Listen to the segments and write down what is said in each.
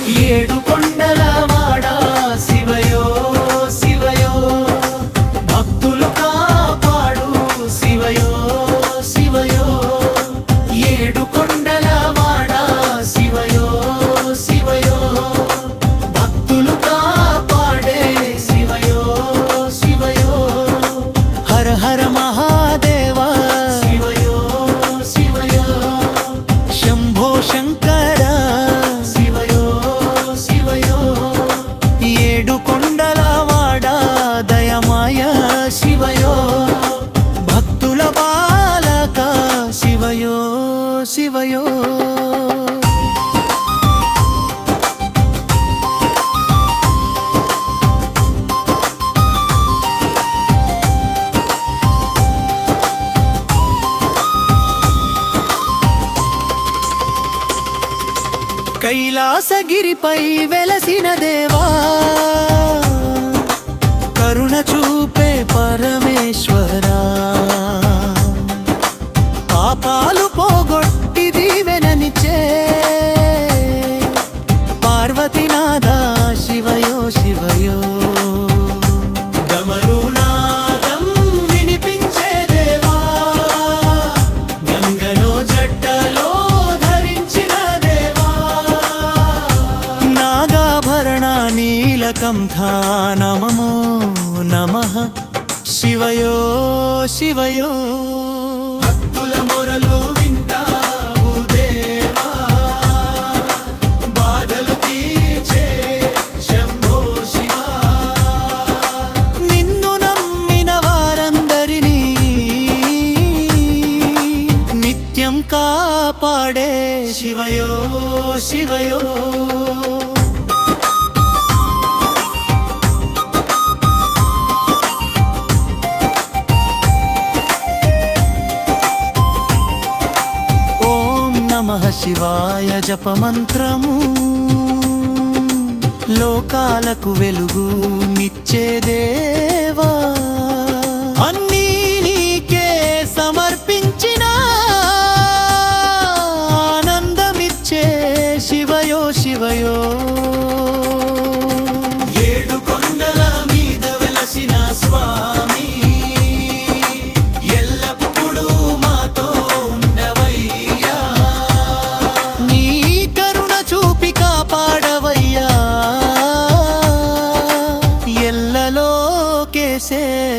ఏడు కొండల వాడా శివయో శివయో, భక్తులు కాపాడు శివయో శివయో. ఏడు కొండల వాడా శివయో శివయో, భక్తులు కాపాడే శివయో శివయో. హర హర మహాదేవా శివయో శివయో, శంభో శంకర శివయో శివయో. ఏడు కొండల వాడా దయమాయ శివయో, భక్తుల బాలక శివయో శివయో. కైలాసగిరిపై వెలసిన దేవా, కరుణ చూపే పరమేశ్వరా. పాపాలు పోగొట్టి దీవెననిచ్చే పార్వతీనాథ శివయో శివయో. డమరునాదం వినిపించే దేవా, గంగలో జట్టలో ధరించిన దేవా. నాగాభరణ నీలకంఠా నమో నమః శివయో శివయో. భక్తుల మొరలు వింటావు దేవా, బాధలు తీర్చే శంభో శివా. నిన్ను నమ్మిన వారందరినీ నిత్యం కాపాడే శివయో శివయో. నమః శివాయ జపమంత్రము, లోకాలకు వెలుగు నిచ్చే దేవా. అన్నీ నీకే సమర్పించిన ఆనందమిచ్చే శివయో శివయో. ఏడు కొండల మీద వెలసిన స్వామి,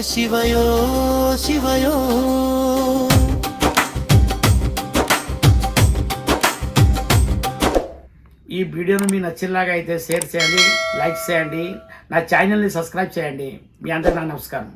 శివయో శివయో. ఈ వీడియోను మీకు నచ్చేలాగా అయితే షేర్ చేయండి, లైక్ చేయండి, నా ఛానల్ని సబ్స్క్రైబ్ చేయండి. మీ అందరికీ నా నమస్కారం.